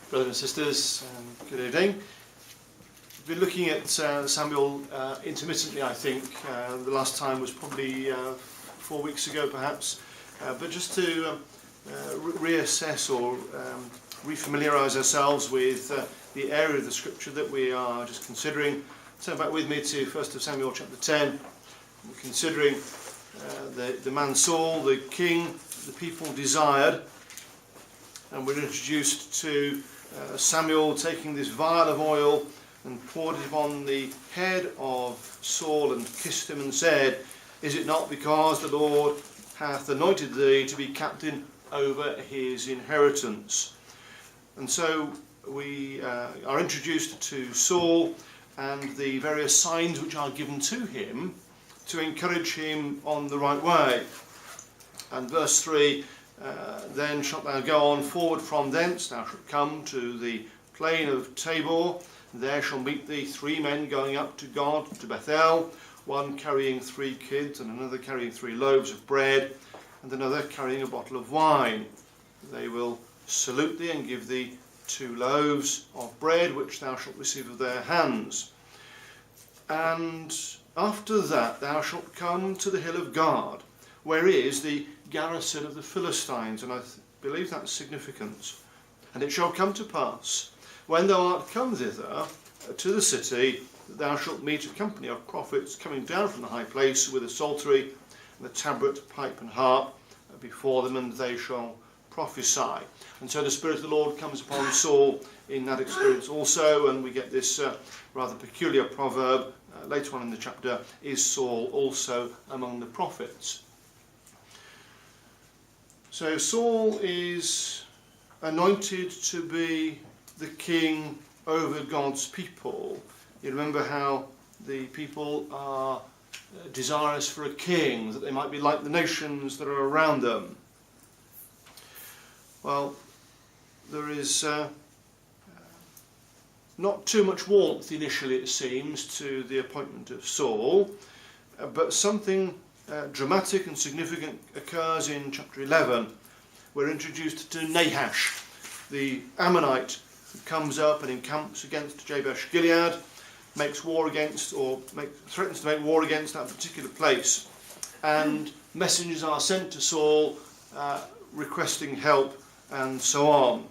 Brothers and sisters, good evening. We've been looking at Samuel intermittently, I think. The last time was probably 4 weeks ago, perhaps. But just to reassess or refamiliarise ourselves with the area of the scripture that we are just considering. Turn back with me to 1 Samuel chapter 10. We're considering the man Saul, the king the people desired. And we're introduced to Samuel taking this vial of oil and poured it upon the head of Saul and kissed him and said, "Is it not because the Lord hath anointed thee to be captain over his inheritance?" And so we are introduced to Saul and the various signs which are given to him to encourage him on the right way. And verse 3, then shalt thou go on forward from thence, thou shalt come to the plain of Tabor, there shall meet thee 3 men going up to God to Bethel, one carrying 3 kids, and another carrying 3 loaves of bread, and another carrying a bottle of wine. They will salute thee and give thee 2 loaves of bread, which thou shalt receive of their hands. And after that thou shalt come to the hill of God, where is the garrison of the Philistines, and I believe that's significant. And it shall come to pass, when thou art come thither to the city, that thou shalt meet a company of prophets coming down from the high place with a psaltery and a tabret, pipe and harp before them, and they shall prophesy. And so the Spirit of the Lord comes upon Saul in that experience also, and we get this rather peculiar proverb later on in the chapter, is Saul also among the prophets? So Saul is anointed to be the king over God's people. You remember how the people are desirous for a king, that they might be like the nations that are around them. Well, there is not too much warmth initially, it seems, to the appointment of Saul, but something dramatic and significant occurs in chapter 11. We're introduced to Nahash, the Ammonite, who comes up and encamps against Jabesh Gilead, makes war against, or threatens to make war against that particular place. And messengers are sent to Saul requesting help and so on.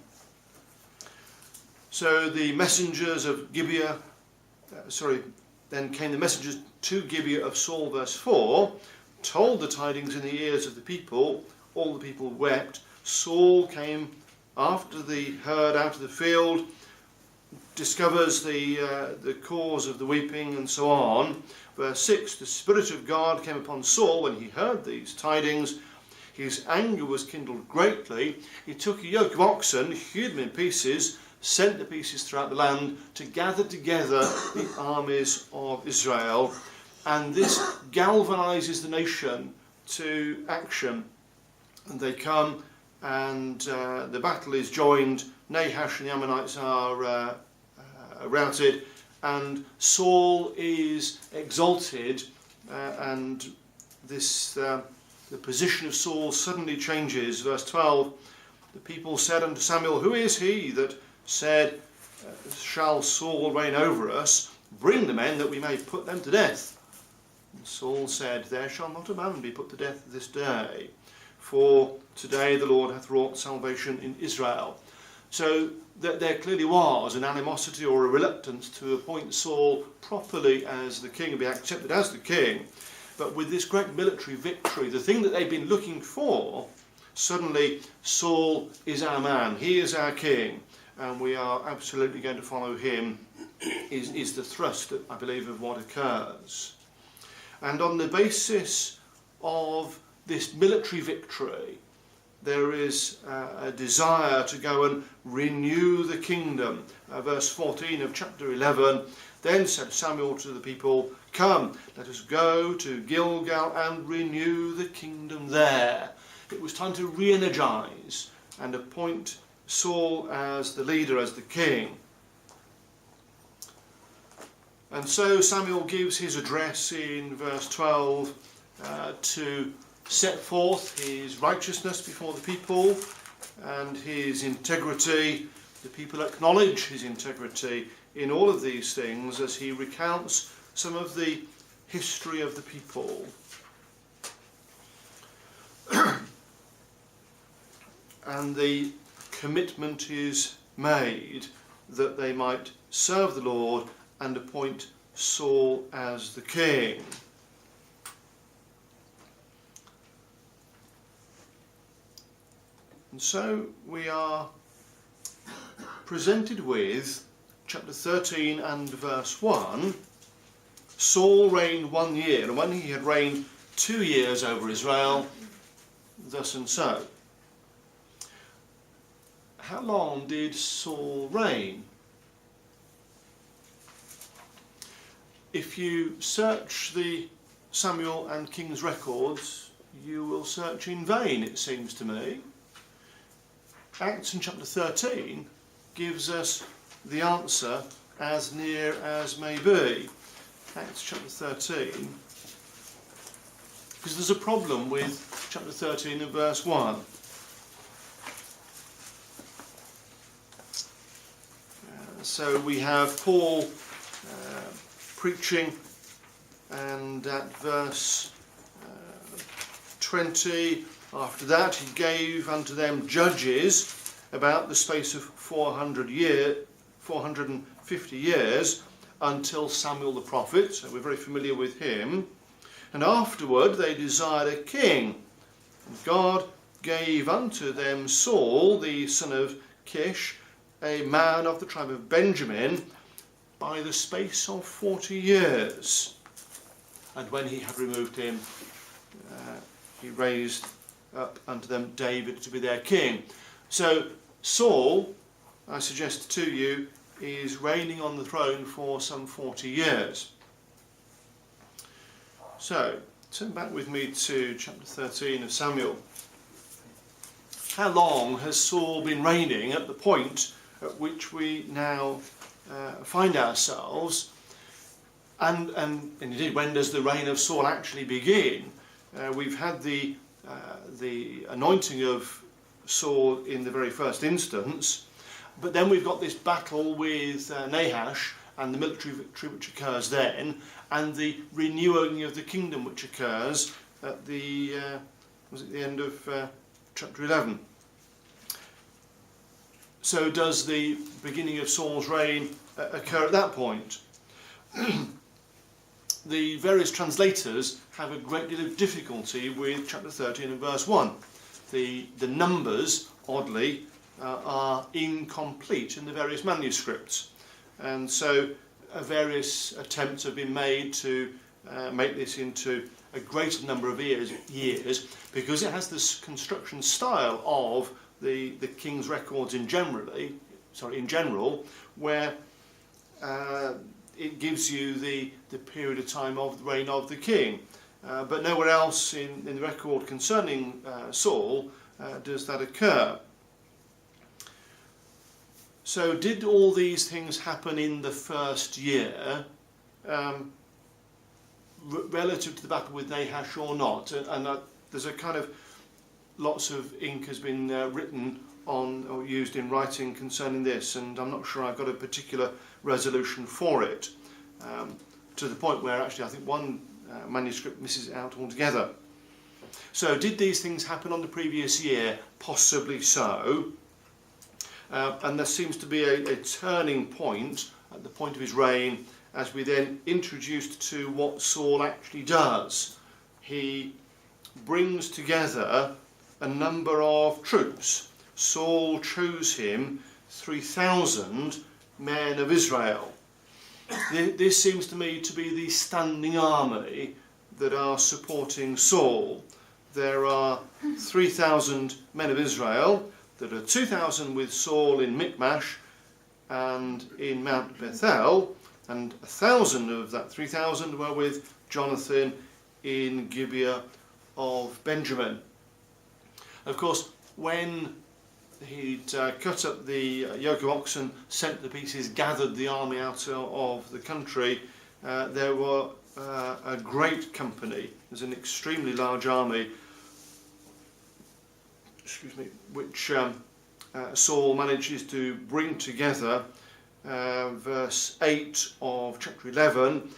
So the messengers of Gibeah, then came the messengers to Gibeah of Saul, verse 4, told the tidings in the ears of the people. All the people wept. Saul came after the herd out of the field, discovers the cause of the weeping and so on. Verse 6, the Spirit of God came upon Saul when he heard these tidings. His anger was kindled greatly. He took a yoke of oxen, hewed them in pieces, sent the pieces throughout the land to gather together the armies of Israel. And this galvanizes the nation to action. And they come, and the battle is joined. Nahash and the Ammonites are routed, and Saul is exalted, and this the position of Saul suddenly changes. Verse 12, the people said unto Samuel, "Who is he that said, shall Saul reign over us? Bring the men that we may put them to death." And Saul said, "There shall not a man be put to death this day, for today the Lord hath wrought salvation in Israel." So there clearly was an animosity or a reluctance to appoint Saul properly as the king and be accepted as the king. But with this great military victory, the thing that they've been looking for, suddenly Saul is our man, he is our king, and we are absolutely going to follow him, is the thrust, I believe, of what occurs. And on the basis of this military victory, there is a desire to go and renew the kingdom. Verse 14 of chapter 11, then said Samuel to the people, "Come, let us go to Gilgal and renew the kingdom there." It was time to re-energize and appoint Saul as the leader, as the king. And so Samuel gives his address in verse 12 to set forth his righteousness before the people and his integrity, the people acknowledge his integrity in all of these things as he recounts some of the history of the people. And the commitment is made that they might serve the Lord and appoint Saul as the king. And so we are presented with chapter 13 and verse 1. Saul reigned 1 year, and when he had reigned 2 years over Israel, thus and so. How long did Saul reign? If you search the Samuel and Kings records, you will search in vain, it seems to me. Acts in chapter 13 gives us the answer as near as may be. Acts chapter 13. Because there's a problem with chapter 13 and verse 1. So we have Paul preaching, and at verse 20, after that he gave unto them judges about the space of 450 years until Samuel the prophet, so we're very familiar with him. And afterward they desired a king, and God gave unto them Saul the son of Kish, a man of the tribe of Benjamin, by the space of 40 years. And when he had removed him, he raised up unto them David to be their king. So Saul, I suggest to you, is reigning on the throne for some 40 years. So, turn back with me to chapter 13 of Samuel. How long has Saul been reigning at the point at which we now find ourselves? And indeed, when does the reign of Saul actually begin? We've had the anointing of Saul in the very first instance, but then we've got this battle with Nahash and the military victory which occurs then, and the renewing of the kingdom which occurs at the end of chapter 11. So does the beginning of Saul's reign occur at that point? The various translators have a great deal of difficulty with chapter 13 and verse 1. The numbers, oddly, are incomplete in the various manuscripts. And so various attempts have been made to make this into a greater number of years because it has this construction style of the King's records in general, where it gives you the period of time of the reign of the king. But nowhere else in the record concerning Saul does that occur. So did all these things happen in the first year, relative to the battle with Nahash or not? And there's a kind of, lots of ink has been written on or used in writing concerning this, and I'm not sure I've got a particular resolution for it, to the point where actually I think one manuscript misses it out altogether. So did these things happen on the previous year? Possibly so. And there seems to be a turning point at the point of his reign as we then introduced to what Saul actually does. He brings together a number of troops. Saul chose him 3,000 men of Israel. This seems to me to be the standing army that are supporting Saul. There are 3,000 men of Israel. There are 2,000 with Saul in Michmash and in Mount Bethel, and 1,000 of that 3,000 were with Jonathan in Gibeah of Benjamin. Of course, when he'd cut up the yoke of oxen, sent the pieces, gathered the army out of the country, there were a great company. There's an extremely large army, which Saul manages to bring together, verse 8 of chapter 11,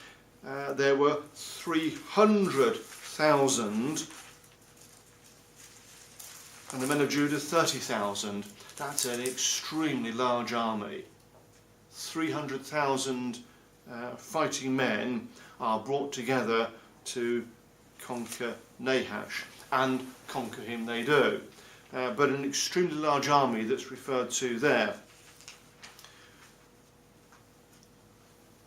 there were 300,000, and the men of Judah 30,000. That's an extremely large army. 300,000 fighting men are brought together to conquer Nahash, and conquer him they do. But an extremely large army that's referred to there.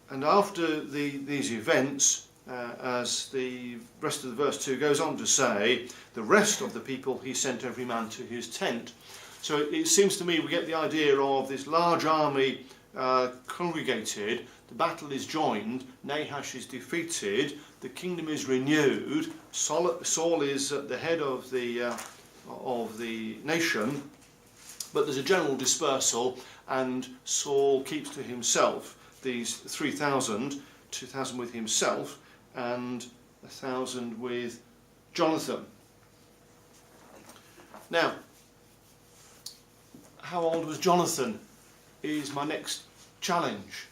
And after these events, as the rest of the verse 2 goes on to say, the rest of the people he sent every man to his tent. So it seems to me we get the idea of this large army congregated, the battle is joined, Nahash is defeated, the kingdom is renewed, Saul is at the head of the nation, but there's a general dispersal, and Saul keeps to himself these 3,000, 2,000 with himself, and 1,000 with Jonathan. Now, how old was Jonathan is my next challenge.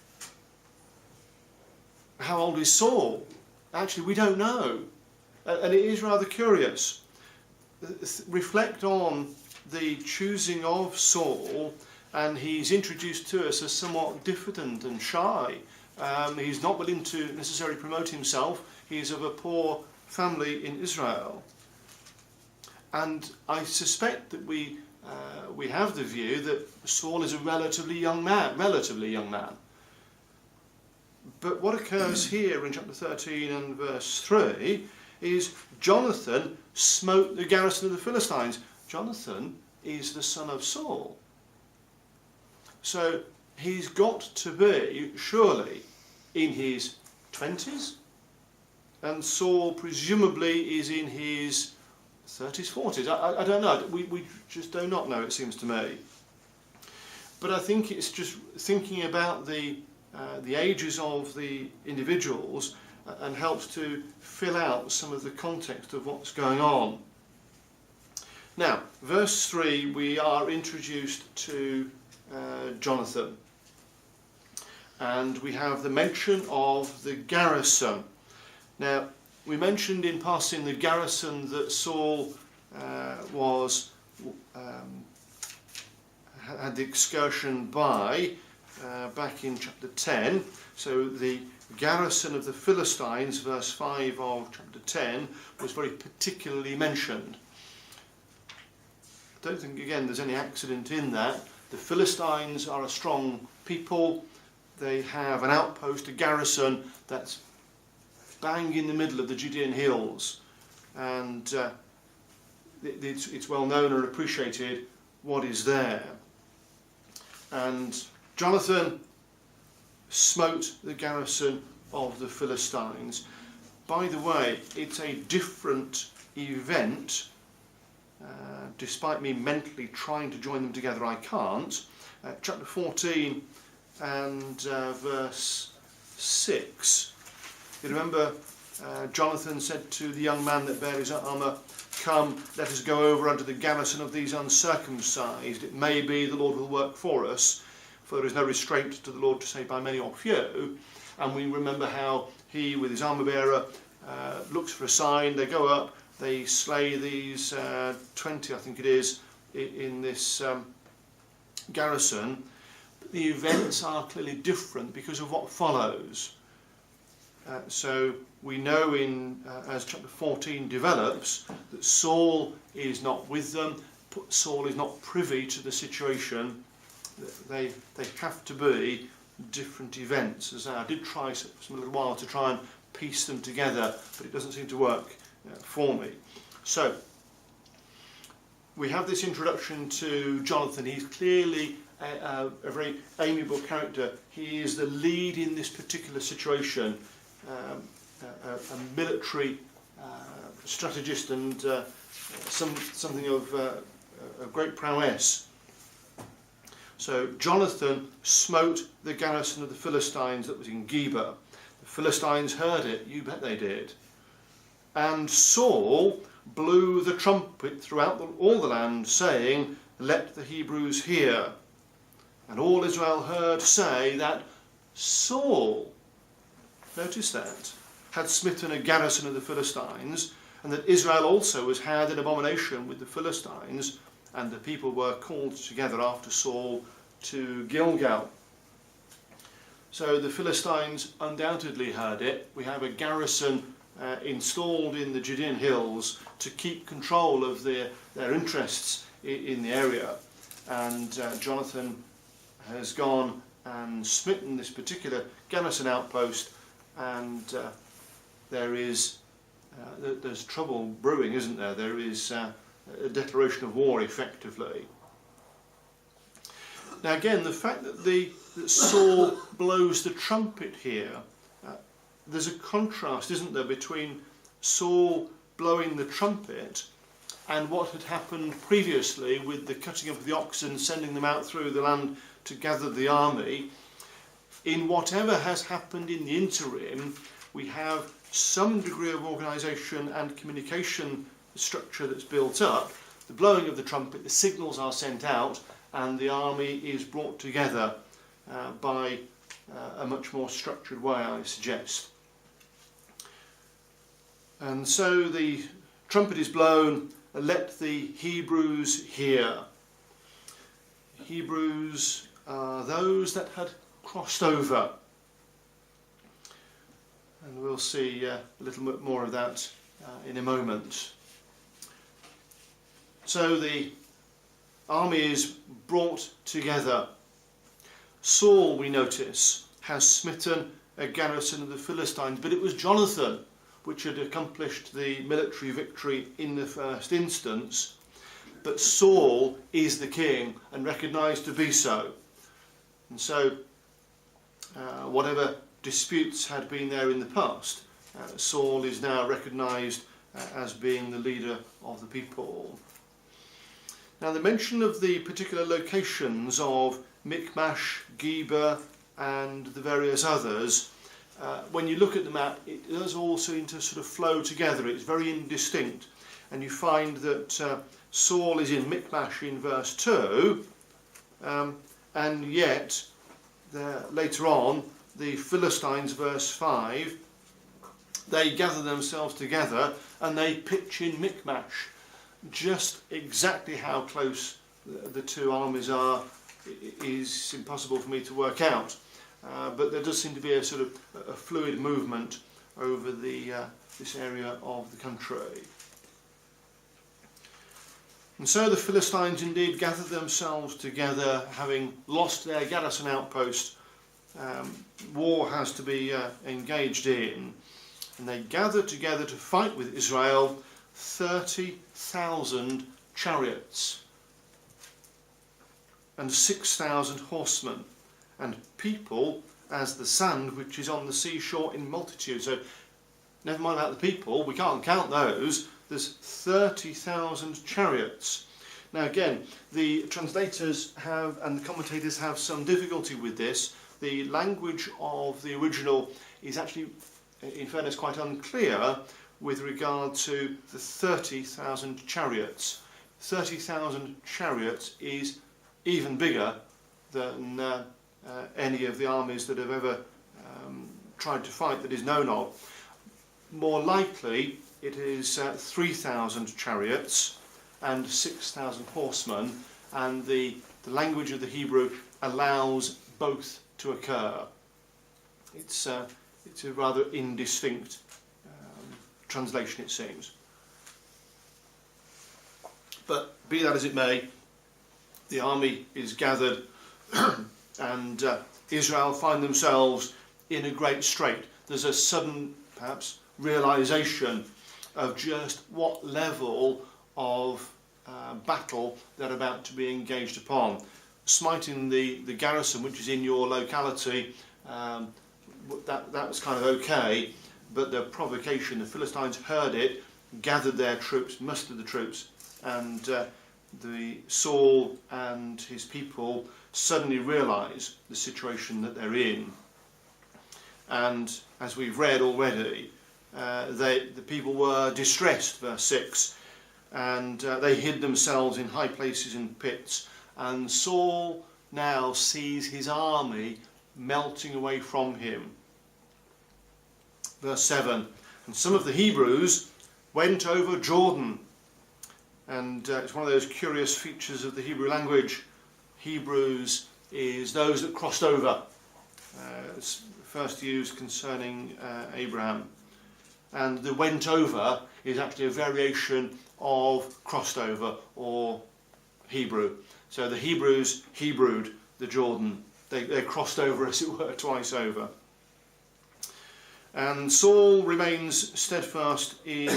How old is Saul? Actually, we don't know, and it is rather curious. Reflect on the choosing of Saul, and he's introduced to us as somewhat diffident and shy. He's not willing to necessarily promote himself. He's of a poor family in Israel, and I suspect that we have the view that Saul is a relatively young man. But what occurs here in chapter 13 and verse 3 is Jonathan smote the garrison of the Philistines. Jonathan is the son of Saul. So he's got to be, surely, in his 20s, and Saul presumably is in his 30s, 40s. I don't know. We just do not know, it seems to me. But I think it's just thinking about the ages of the individuals and helps to fill out some of the context of what's going on. Now, verse 3, we are introduced to Jonathan, and we have the mention of the garrison. Now, we mentioned in passing the garrison that Saul had the excursion by back in chapter 10. So the garrison of the Philistines, verse 5 of chapter 10, was very particularly mentioned. I don't think, again, there's any accident in that. The Philistines are a strong people. They have an outpost, a garrison that's bang in the middle of the Judean hills, and it's well known and appreciated what is there. And Jonathan smote the garrison of the Philistines. By the way, it's a different event. Despite me mentally trying to join them together, I can't. Chapter 14 and verse 6. You remember Jonathan said to the young man that bare his armour, "Come, let us go over unto the garrison of these uncircumcised. It may be the Lord will work for us, for there is no restraint to the Lord to save by many or few." And we remember how he, with his armour bearer, looks for a sign. They go up, they slay these 20, I think it is, in this garrison. But the events are clearly different because of what follows. So we know as chapter 14 develops that Saul is not with them. Saul is not privy to the situation. They have to be different events. As I did try for a little while to try and piece them together, but it doesn't seem to work for me. So we have this introduction to Jonathan. He's clearly a very amiable character. He is the lead in this particular situation. A military strategist and something of great prowess. So Jonathan smote the garrison of the Philistines that was in Geba. The Philistines heard it, you bet they did. And Saul blew the trumpet throughout all the land, saying, let the Hebrews hear. And all Israel heard say that Saul, notice that, had smitten a garrison of the Philistines, and that Israel also was had an abomination with the Philistines, and the people were called together after Saul to Gilgal. So the Philistines undoubtedly heard it. We have a garrison installed in the Judean hills to keep control of their interests in the area. And Jonathan has gone and smitten this particular garrison outpost, and there's trouble brewing, isn't there? There is a declaration of war, effectively. Now again, the fact that Saul blows the trumpet here, there's a contrast, isn't there, between Saul blowing the trumpet and what had happened previously with the cutting of the oxen, sending them out through the land to gather the army. In whatever has happened in the interim, we have some degree of organisation and communication structure that's built up. The blowing of the trumpet, the signals are sent out, and the army is brought together by a much more structured way, I suggest. And so the trumpet is blown, let the Hebrews hear. Hebrews are those that had crossed over. And we'll see a little bit more of that in a moment. So the army is brought together. Saul, we notice, has smitten a garrison of the Philistines, but it was Jonathan which had accomplished the military victory in the first instance. But Saul is the king and recognised to be so. And so whatever disputes had been there in the past, Saul is now recognised as being the leader of the people. Now the mention of the particular locations of Michmash, Geba and the various others, when you look at the map, it does all seem to sort of flow together. It's very indistinct, and you find that Saul is in Michmash in verse 2, and yet later on the Philistines, verse 5, they gather themselves together and they pitch in Michmash. Just exactly how close the two armies are is impossible for me to work out, but there does seem to be a sort of a fluid movement over this area of the country. And so the Philistines indeed gathered themselves together, having lost their garrison outpost. War has to be engaged in, and they gathered together to fight with Israel 30,000 chariots and 6,000 horsemen, and people as the sand which is on the seashore in multitude. So never mind about the people, we can't count those. There's 30,000 chariots. Now again, the translators have and the commentators have some difficulty with this. The language of the original is actually, in fairness, quite unclear with regard to the 30,000 chariots. 30,000 chariots is even bigger than any of the armies that have ever tried to fight that is known of. More likely it is 3,000 chariots and 6,000 horsemen, and the language of the Hebrew allows both to occur. It's a rather indistinct translation, it seems. But be that as it may, the army is gathered and Israel find themselves in a great strait. There's a sudden, perhaps, realisation of just what level of battle they're about to be engaged upon. Smiting the garrison which is in your locality, that was kind of okay, but the provocation, the Philistines heard it, gathered their troops, mustered the troops, and the Saul and his people suddenly realise the situation that they're in. And as we've read already, the people were distressed, verse 6. and they hid themselves in high places in pits, and Saul now sees his army melting away from him. Verse 7, and some of the Hebrews went over Jordan. And it's one of those curious features of the Hebrew language. Hebrews is those that crossed over. It's first used concerning Abraham. And the went over is actually a variation of crossed over or Hebrew. So the Hebrews Hebrewed the Jordan. They crossed over, as it were, twice over. And Saul remains steadfast in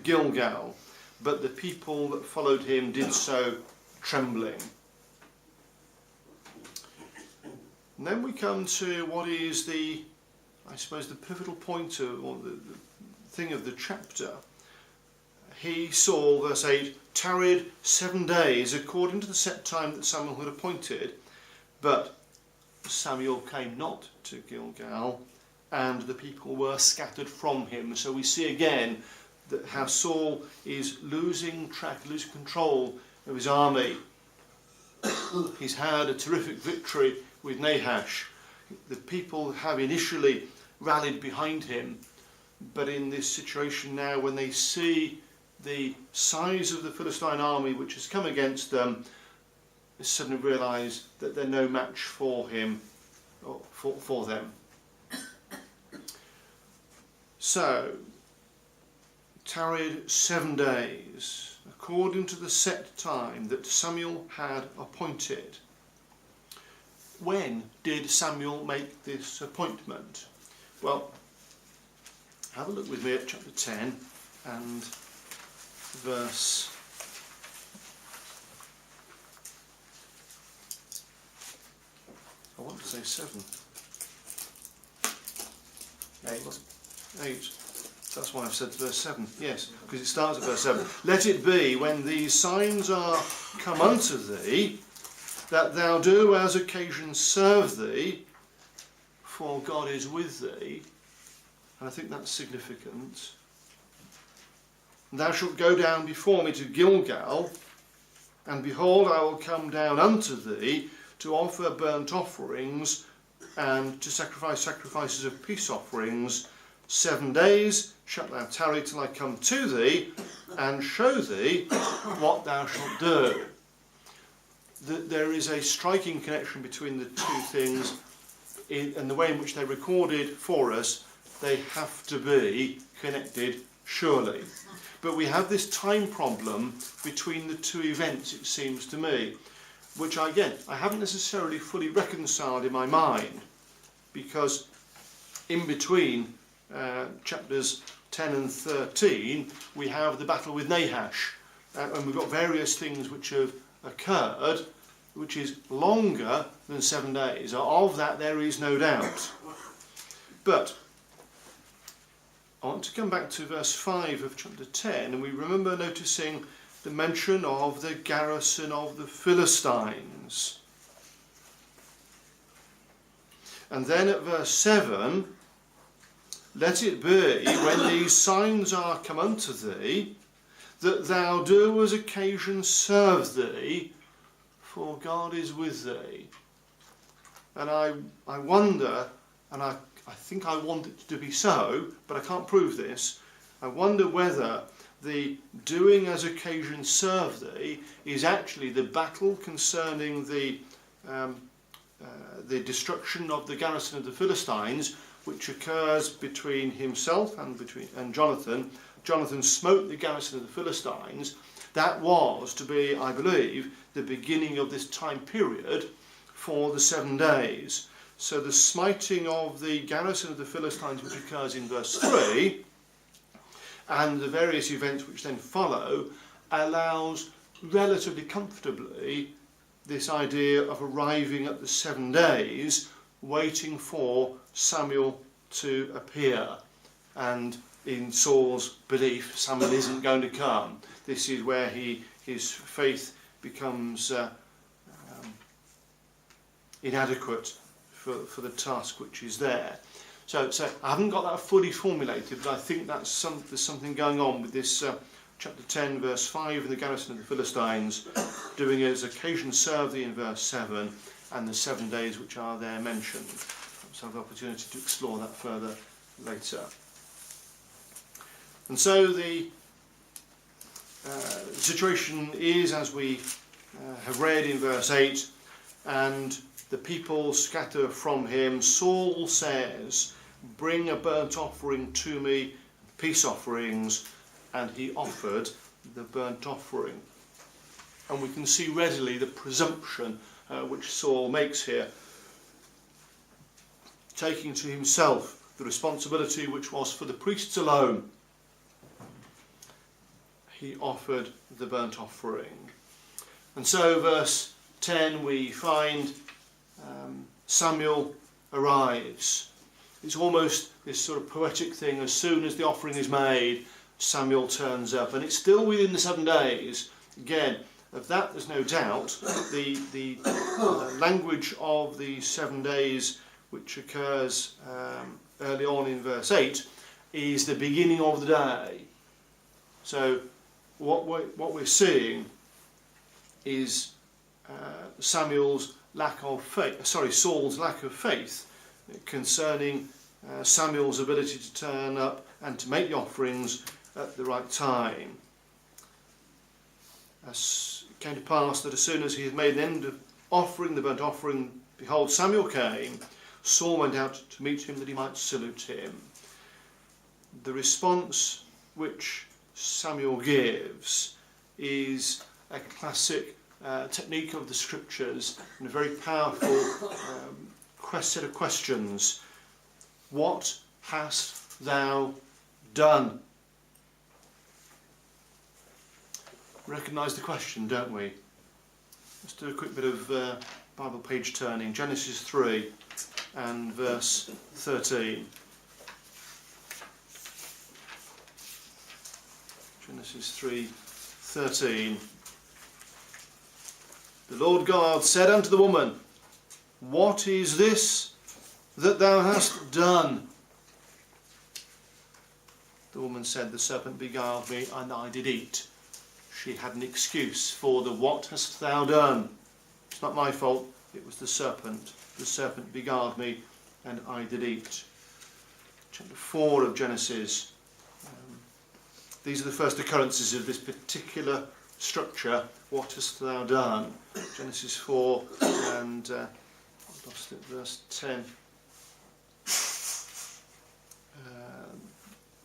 Gilgal, but the people that followed him did so trembling. And then we come to what is the pivotal point or the thing of the chapter. He, Saul, verse 8, tarried 7 days according to the set time that Samuel had appointed, but Samuel came not to Gilgal, and the people were scattered from him. So we see again that how Saul is losing track, losing control of his army. He's had a terrific victory with Nahash. The people have initially rallied behind him, but in this situation now, when they see the size of the Philistine army which has come against them, they suddenly realise that they're no match for him, or for them. So, tarried 7 days, according to the set time that Samuel had appointed. When did Samuel make this appointment? Well, have a look with me at chapter 10 and verse I want to say 7. 8. That's why I've said verse 7. Yes, because it starts at verse 7. Let it be, when these signs are come unto thee, that thou do as occasion serve thee, for God is with thee. And I think that's significant. Thou shalt go down before me to Gilgal, and behold, I will come down unto thee to offer burnt offerings and to sacrifice sacrifices of peace offerings. 7 days shalt thou tarry till I come to thee, and show thee what thou shalt do. There is a striking connection between the two things, and the way in which they're recorded for us, they have to be connected, surely. But we have this time problem between the two events, it seems to me, which I haven't necessarily fully reconciled in my mind, because in between chapters 10 and 13 we have the battle with Nahash, and we've got various things which have occurred which is longer than 7 days. Of that there is no doubt. But I want to come back to verse 5 of chapter 10, and we remember noticing the mention of the garrison of the Philistines. And then at verse 7, let it be, when these signs are come unto thee, that thou do as occasion serve thee, for God is with thee. And I wonder, and I think I want it to be so, but I can't prove this. I wonder whether the doing as occasion serve thee is actually the battle concerning the destruction of the garrison of the Philistines, which occurs between himself and Jonathan. Jonathan smote the garrison of the Philistines. That was to be, I believe, the beginning of this time period for the 7 days. So the smiting of the garrison of the Philistines, which occurs in verse 3, and the various events which then follow, allows relatively comfortably this idea of arriving at the 7 days, waiting for Samuel to appear. And in Saul's belief, Samuel isn't going to come. This is where his faith becomes inadequate for the task which is there. So I haven't got that fully formulated, but I think there's something going on with this chapter 10 verse 5, in the garrison of the Philistines, doing as occasion served thee in verse 7, and the 7 days which are there mentioned. Perhaps have the opportunity to explore that further later. And so the situation is, as we have read in verse 8, and the people scatter from him. Saul says, bring a burnt offering to me, peace offerings, and he offered the burnt offering. And we can see readily the presumption which Saul makes here, taking to himself the responsibility which was for the priests alone. He offered the burnt offering. And so verse 10 we find Samuel arrives. It's almost this sort of poetic thing. As soon as the offering is made, Samuel turns up, and it's still within the 7 days. Again, of that there's no doubt. The language of the 7 days, which occurs early on in verse 8, is the beginning of the day. So what we're seeing is Saul's lack of faith concerning Samuel's ability to turn up and to make the offerings at the right time. As it came to pass that as soon as he had made an end of offering the burnt offering, behold, Samuel came. Saul went out to meet him that he might salute him. The response which Samuel gives is a classic technique of the scriptures and a very powerful set of questions. What hast thou done? Recognise the question, don't we? Let's do a quick bit of Bible page turning. Genesis 3 and verse 13. Genesis 3:13. The Lord God said unto the woman, what is this that thou hast done? The woman said, the serpent beguiled me, and I did eat. She had an excuse for the what hast thou done. It's not my fault, it was the serpent. The serpent beguiled me, and I did eat. Chapter 4 of Genesis. These are the first occurrences of this particular structure. What hast thou done? Genesis 4 and I've lost it, verse 10.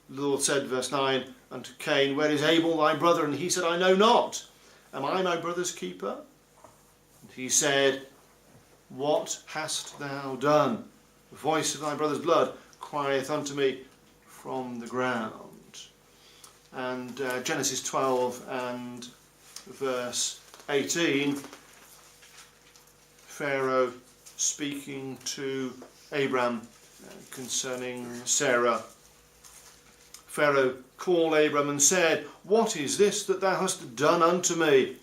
The Lord said, verse 9, unto Cain, where is Abel thy brother? And he said, I know not. Am I my brother's keeper? And he said, what hast thou done? The voice of thy brother's blood crieth unto me from the ground. And Genesis 12 and verse 18, Pharaoh speaking to Abram concerning Sarah. Pharaoh called Abram and said, what is this that thou hast done unto me?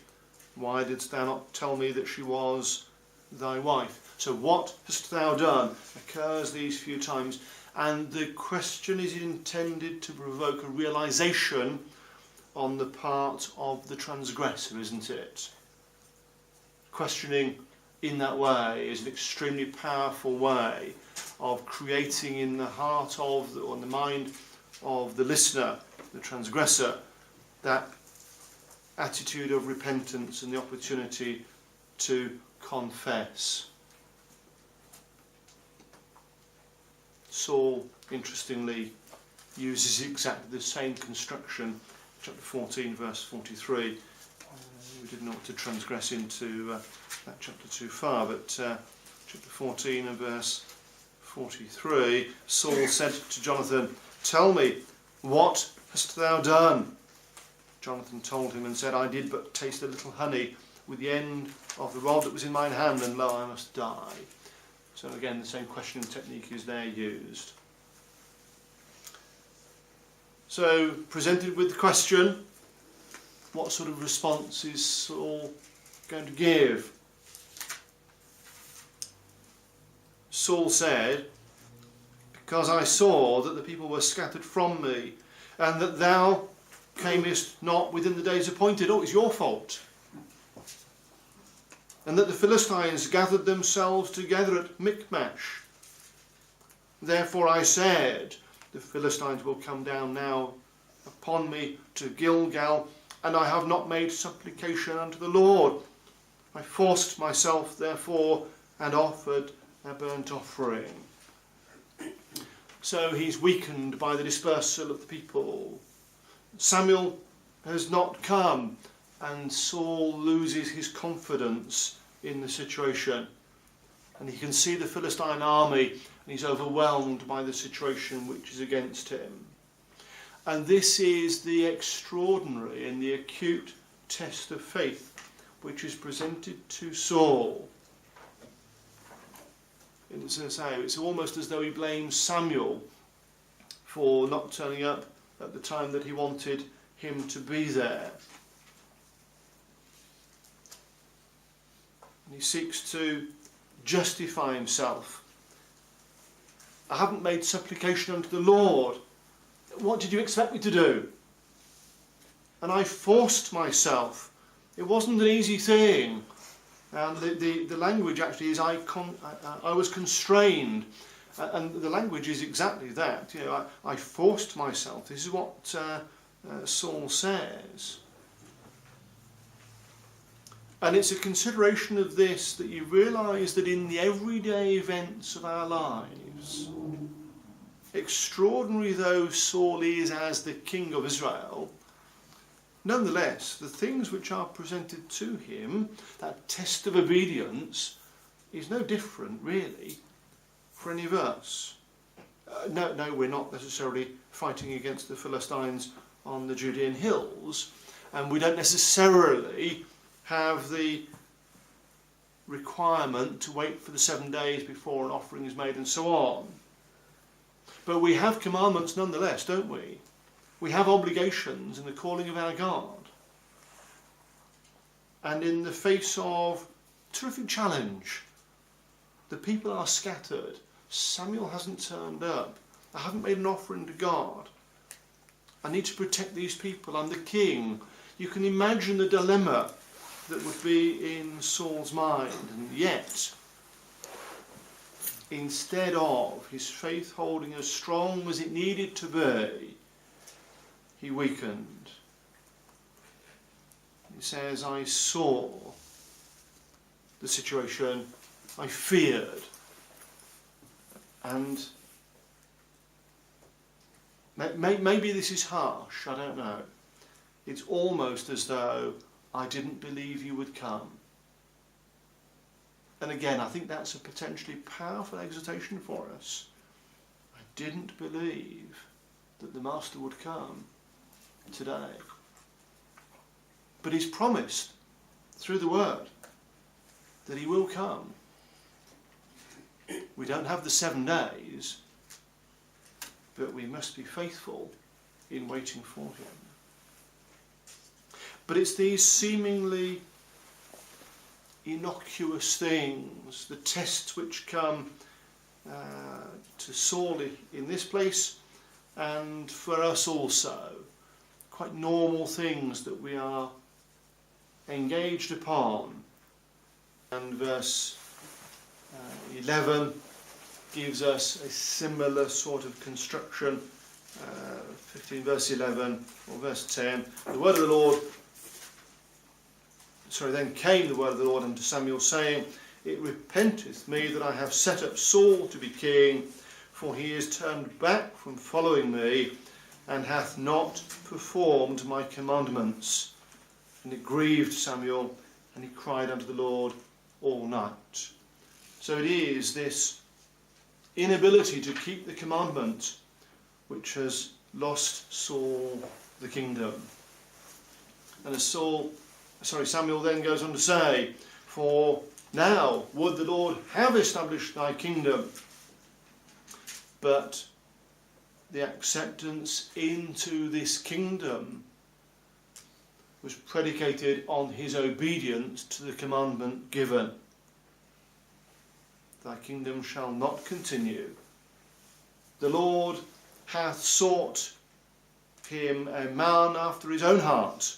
Why didst thou not tell me that she was thy wife? So what hast thou done occurs these few times, and the question is intended to provoke a realization on the part of the transgressor, isn't it? Questioning in that way is an extremely powerful way of creating in the heart of, or in the mind of the listener, the transgressor, that attitude of repentance and the opportunity to confess. Saul, interestingly, uses exactly the same construction, chapter 14, verse 43. We didn't want to transgress into that chapter too far, but chapter 14 and verse 43, Saul said to Jonathan, tell me, what hast thou done? Jonathan told him and said, I did but taste a little honey with the end of the rod that was in mine hand, and lo, I must die. So again, the same questioning technique is there used. So, presented with the question, what sort of response is Saul going to give? Saul said, because I saw that the people were scattered from me, and that thou camest not within the days appointed. Oh, it's your fault. And that the Philistines gathered themselves together at Michmash. Therefore I said, the Philistines will come down now upon me to Gilgal, and I have not made supplication unto the Lord. I forced myself, therefore, and offered a burnt offering. So he's weakened by the dispersal of the people. Samuel has not come, and Saul loses his confidence in the situation. And he can see the Philistine army, and he's overwhelmed by the situation which is against him. And this is the extraordinary and the acute test of faith which is presented to Saul. It's almost as though he blames Samuel for not turning up at the time that he wanted him to be there. And he seeks to justify himself. I haven't made supplication unto the Lord. What did you expect me to do? And I forced myself. It wasn't an easy thing. And the language actually is I was constrained. And the language is exactly that. I forced myself. This is what Saul says. And it's a consideration of this that you realise that in the everyday events of our lives, extraordinary though Saul is as the king of Israel, nonetheless, the things which are presented to him, that test of obedience, is no different, really, for any of us. No, we're not necessarily fighting against the Philistines on the Judean hills, and we don't necessarily have the requirement to wait for the 7 days before an offering is made and so on. But we have commandments nonetheless, don't we? We have obligations in the calling of our God. And in the face of terrific challenge, the people are scattered. Samuel hasn't turned up. I haven't made an offering to God. I need to protect these people. I'm the king. You can imagine the dilemma that would be in Saul's mind. And yet, instead of his faith holding as strong as it needed to be, he weakened. He says, I saw the situation, I feared, and maybe this is harsh, I don't know. It's almost as though I didn't believe you would come. And again, I think that's a potentially powerful exhortation for us. I didn't believe that the Master would come today. But he's promised through the word that he will come. We don't have the 7 days, but we must be faithful in waiting for him. But it's these seemingly innocuous things, the tests which come to Saul in this place, and for us also, quite normal things that we are engaged upon. And verse 11 gives us a similar sort of construction. 15 verse 11 or verse 10. Then came the word of the Lord unto Samuel, saying, It repenteth me that I have set up Saul to be king, for he is turned back from following me, and hath not performed my commandments. And it grieved Samuel, and he cried unto the Lord all night. So it is this inability to keep the commandment which has lost Saul the kingdom. And as Samuel then goes on to say, For now would the Lord have established thy kingdom. But the acceptance into this kingdom was predicated on his obedience to the commandment given. Thy kingdom shall not continue. The Lord hath sought him a man after his own heart,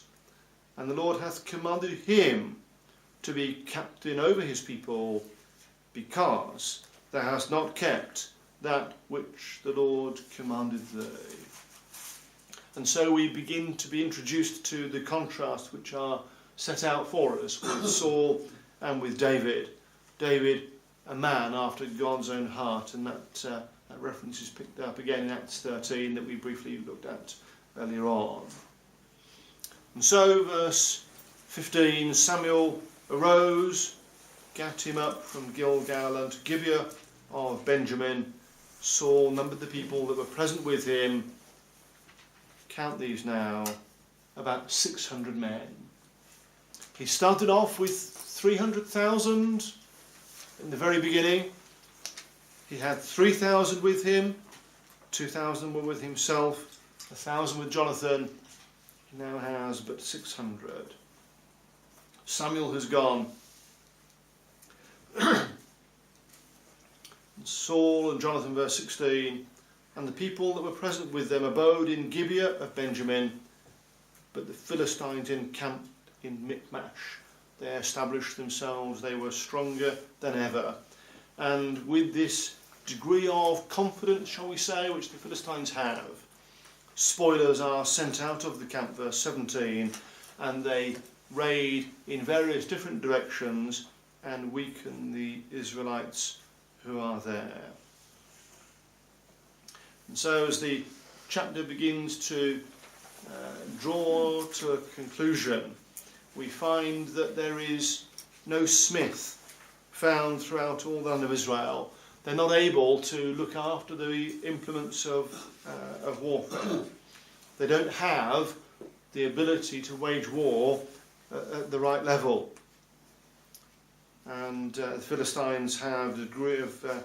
and the Lord hath commanded him to be captain over his people, because thou hast not kept that which the Lord commanded thee. And so we begin to be introduced to the contrasts which are set out for us with Saul and with David. David, a man after God's own heart, and that reference is picked up again in Acts 13 that we briefly looked at earlier on. And so, verse 15, Samuel arose, gat him up from Gilgal unto Gibeah of Benjamin. Saul numbered the people that were present with him. Count these now, about 600 men. He started off with 300,000 in the very beginning. He had 3,000 with him, 2,000 were with himself, 1,000 with Jonathan. He now has but 600. Samuel has gone. Saul and Jonathan, verse 16, and the people that were present with them abode in Gibeah of Benjamin, but the Philistines encamped in Michmash. They established themselves, they were stronger than ever. And with this degree of confidence, shall we say, which the Philistines have, spoilers are sent out of the camp, verse 17, and they raid in various different directions and weaken the Israelites who are there. And so as the chapter begins to draw to a conclusion, we find that there is no smith found throughout all the land of Israel. They're not able to look after the implements of warfare. They don't have the ability to wage war at the right level. And the Philistines have a degree of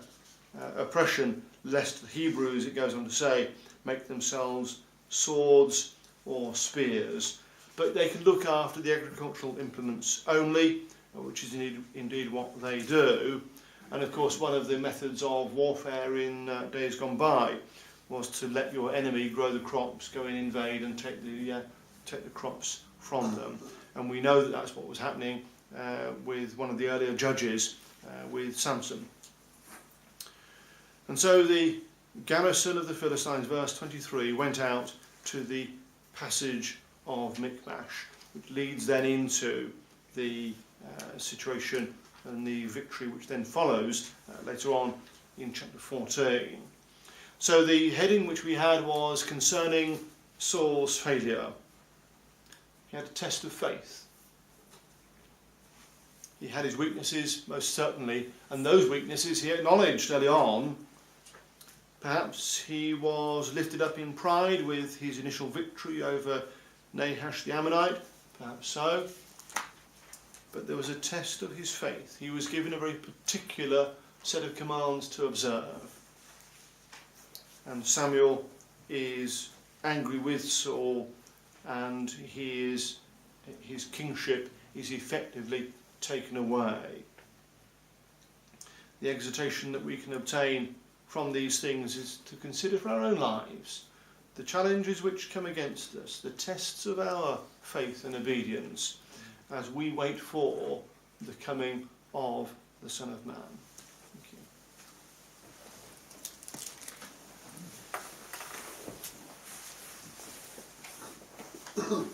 oppression, lest the Hebrews, it goes on to say, make themselves swords or spears. But they can look after the agricultural implements only, which is indeed what they do. And of course, one of the methods of warfare in days gone by was to let your enemy grow the crops, go and invade and take the crops from them. And we know that that's what was happening with one of the earlier judges, with Samson. And so the garrison of the Philistines, verse 23, went out to the passage of Michmash, which leads then into the situation and the victory which then follows later on in chapter 14. So the heading which we had was concerning Saul's failure. He had a test of faith. He had his weaknesses, most certainly, and those weaknesses he acknowledged early on. Perhaps he was lifted up in pride with his initial victory over Nahash the Ammonite, perhaps so. But there was a test of his faith. He was given a very particular set of commands to observe. And Samuel is angry with Saul, and his kingship is effectively taken away. The exhortation that we can obtain from these things is to consider for our own lives the challenges which come against us, the tests of our faith and obedience, as we wait for the coming of the Son of Man. Thank you.